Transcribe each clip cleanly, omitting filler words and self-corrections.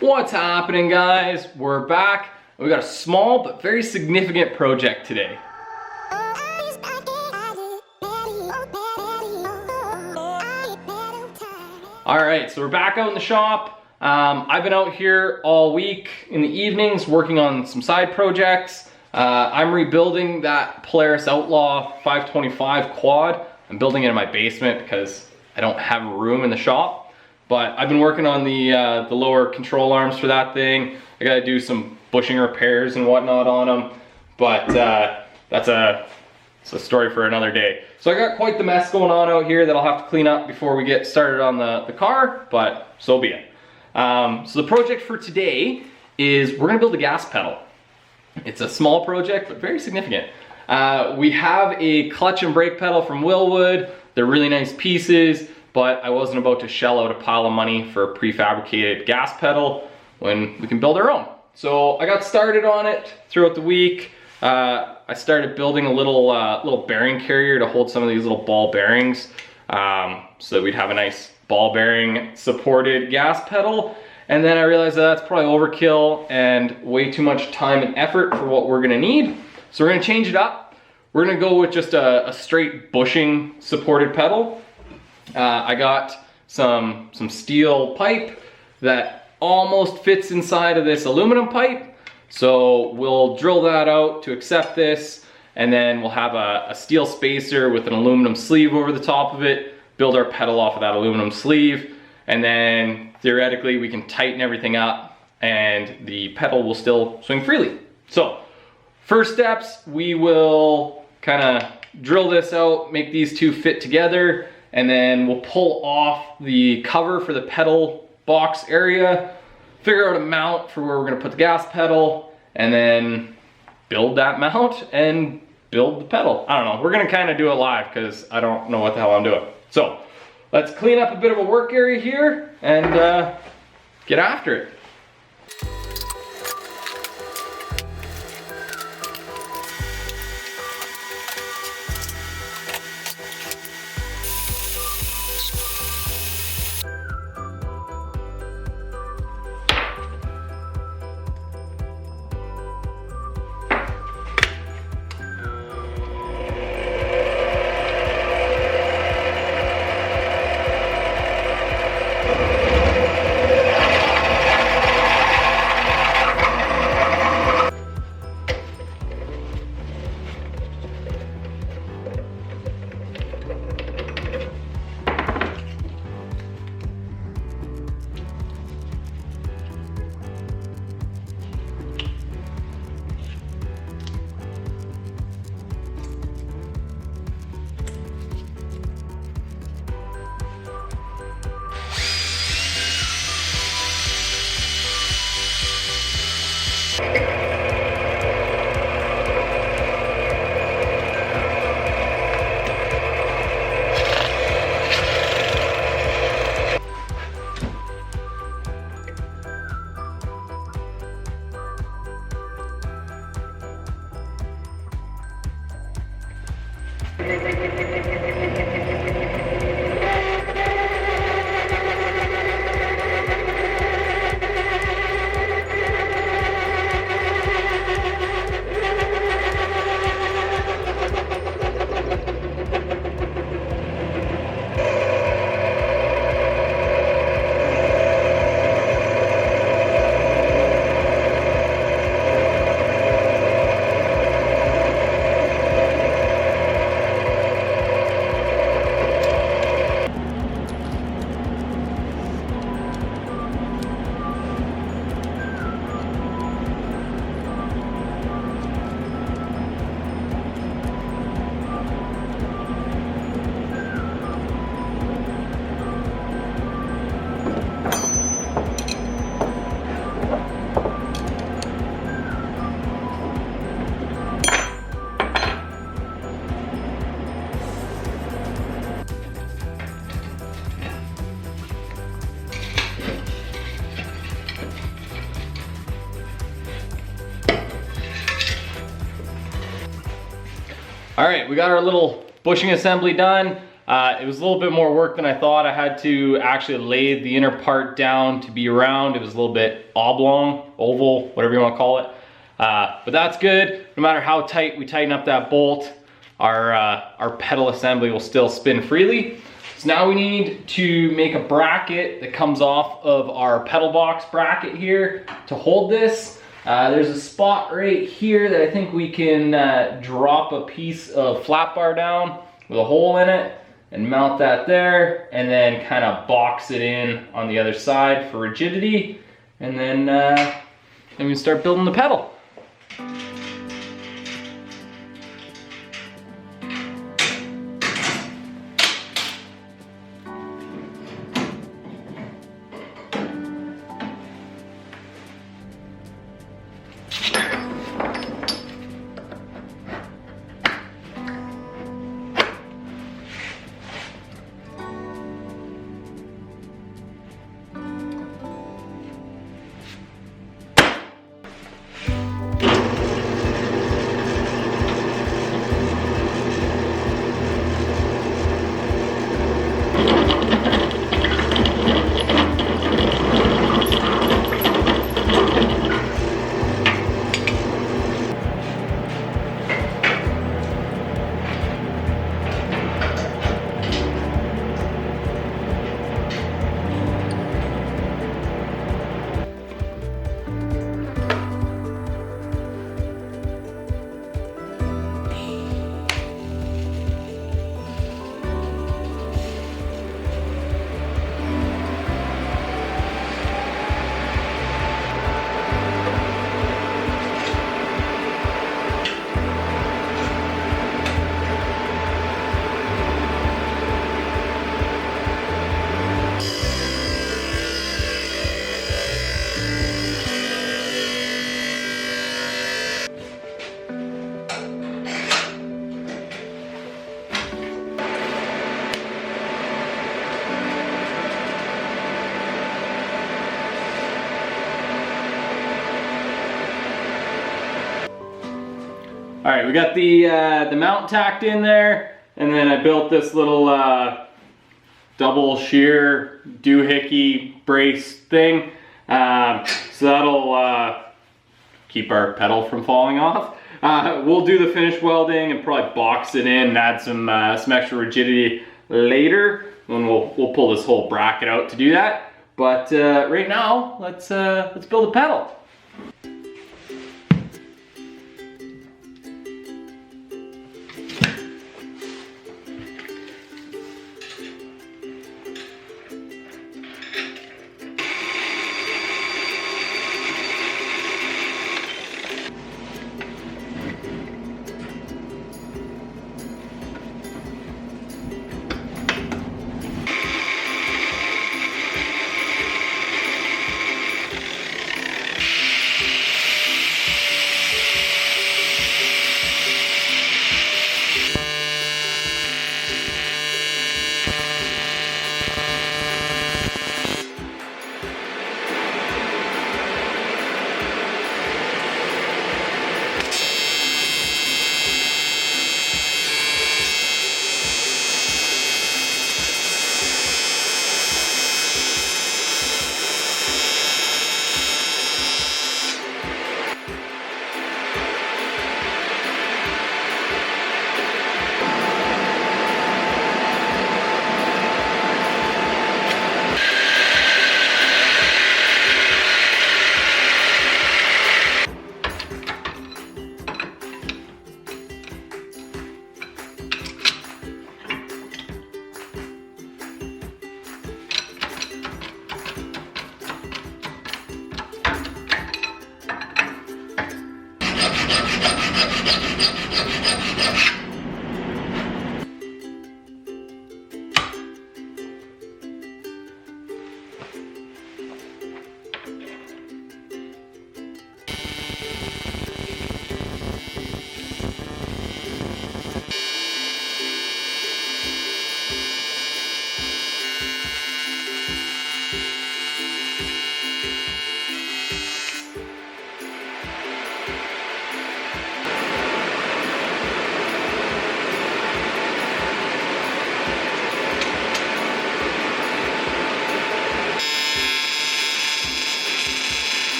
What's happening, guys? We're back. We got a small but very significant project today. Alright, so we're back out in the shop. I've been out here all week in the evenings working on some side projects. I'm rebuilding that Polaris Outlaw 525 quad. I'm building it in my basement because I don't have room in the shop. But I've been working on the lower control arms for that thing. I gotta do some bushing repairs and whatnot on them. But that's a story for another day. So I got quite the mess going on out here that I'll have to clean up before we get started on the car, but so be it. So the project for today is we're gonna build a gas pedal. It's a small project, but very significant. We have a clutch and brake pedal from Wilwood. They're really nice pieces, but I wasn't about to shell out a pile of money for a prefabricated gas pedal when we can build our own. So I got started on it throughout the week. I started building a little bearing carrier to hold some of these little ball bearings so that we'd have a nice ball bearing supported gas pedal. And then I realized that that's probably overkill and way too much time and effort for what we're gonna need. So we're gonna change it up. We're gonna go with just a straight bushing supported pedal. I got some steel pipe that almost fits inside of this aluminum pipe. So we'll drill that out to accept this, and then we'll have a steel spacer with an aluminum sleeve over the top of it, build our pedal off of that aluminum sleeve, and then theoretically we can tighten everything up and the pedal will still swing freely. So first steps, we will kind of drill this out, make these two fit together, and then we'll pull off the cover for the pedal box area, figure out a mount for where we're gonna put the gas pedal, and then build that mount and build the pedal. I don't know, we're gonna kind of do it live because I don't know what the hell I'm doing. So let's clean up a bit of a work area here and get after it. All right, we got our little bushing assembly done. It was a little bit more work than I thought. I had to actually lay the inner part down to be round. It was a little bit oblong, oval, whatever you want to call it. But that's good. No matter how tight we tighten up that bolt, our pedal assembly will still spin freely. So now we need to make a bracket that comes off of our pedal box bracket here to hold this. There's a spot right here that I think we can drop a piece of flat bar down with a hole in it and mount that there, and then kind of box it in on the other side for rigidity, and then we can start building the pedal. All right, we got the mount tacked in there, and then I built this little double shear doohickey brace thing. So that'll keep our pedal from falling off. We'll do the finish welding and probably box it in and add some extra rigidity later when we'll pull this whole bracket out to do that. But right now, let's build a pedal.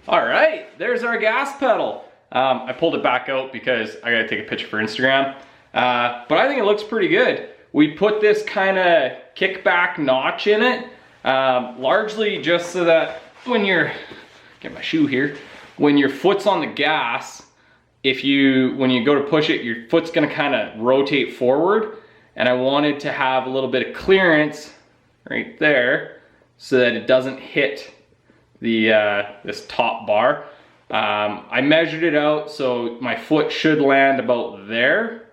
All right, there's our gas pedal. I pulled it back out because I gotta take a picture for Instagram. But I think it looks pretty good. We put this kind of kickback notch in it, largely just so that when you're, get my shoe here, when your foot's on the gas, when you go to push it, your foot's gonna kind of rotate forward. And I wanted to have a little bit of clearance right there so that it doesn't hit the this top bar. I measured it out, so my foot should land about there,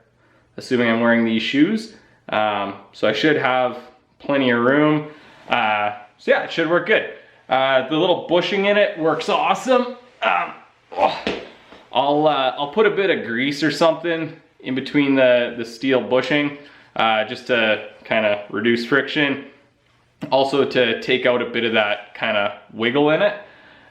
assuming I'm wearing these shoes. So I should have plenty of room. So yeah, it should work good. The little bushing in it works awesome. I'll put a bit of grease or something in between the steel bushing, just to kind of reduce friction. Also to take out a bit of that kind of wiggle in it.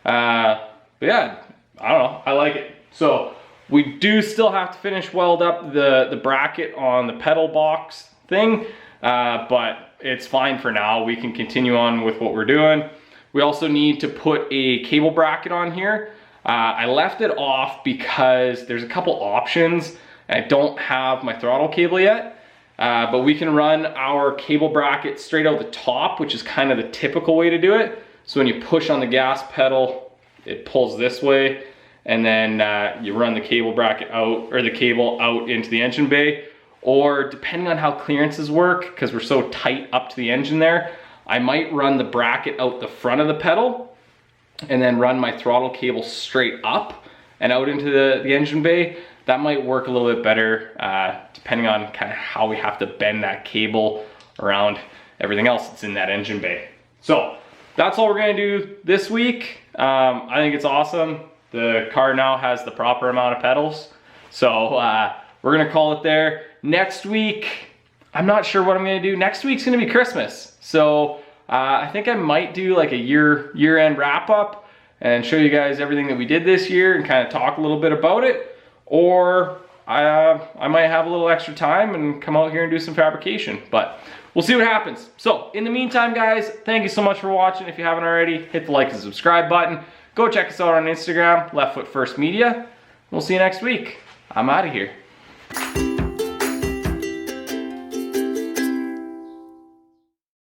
But yeah, I don't know, I like it. So we do still have to finish weld up the bracket on the pedal box thing, but it's fine for now. We can continue on with what we're doing. We also need to put a cable bracket on here. I left it off because there's a couple options and I don't have my throttle cable yet. But we can run our cable bracket straight out the top, which is kind of the typical way to do it. So when you push on the gas pedal, it pulls this way, and then you run the cable bracket out, or the cable out into the engine bay. Or depending on how clearances work, because we're so tight up to the engine there, I might run the bracket out the front of the pedal and then run my throttle cable straight up and out into the engine bay. That might work a little bit better, depending on kind of how we have to bend that cable around everything else that's in that engine bay. So that's all we're gonna do this week. I think it's awesome. The car now has the proper amount of pedals. So we're gonna call it there. Next week, I'm not sure what I'm gonna do. Next week's gonna be Christmas. So I think I might do like a year-end wrap up and show you guys everything that we did this year and kind of talk a little bit about it. Or I might have a little extra time and come out here and do some fabrication, but we'll see what happens. So in the meantime, guys, thank you so much for watching. If you haven't already, hit the like and subscribe button. Go check us out on Instagram, Left Foot First Media. We'll see you next week. I'm out of here.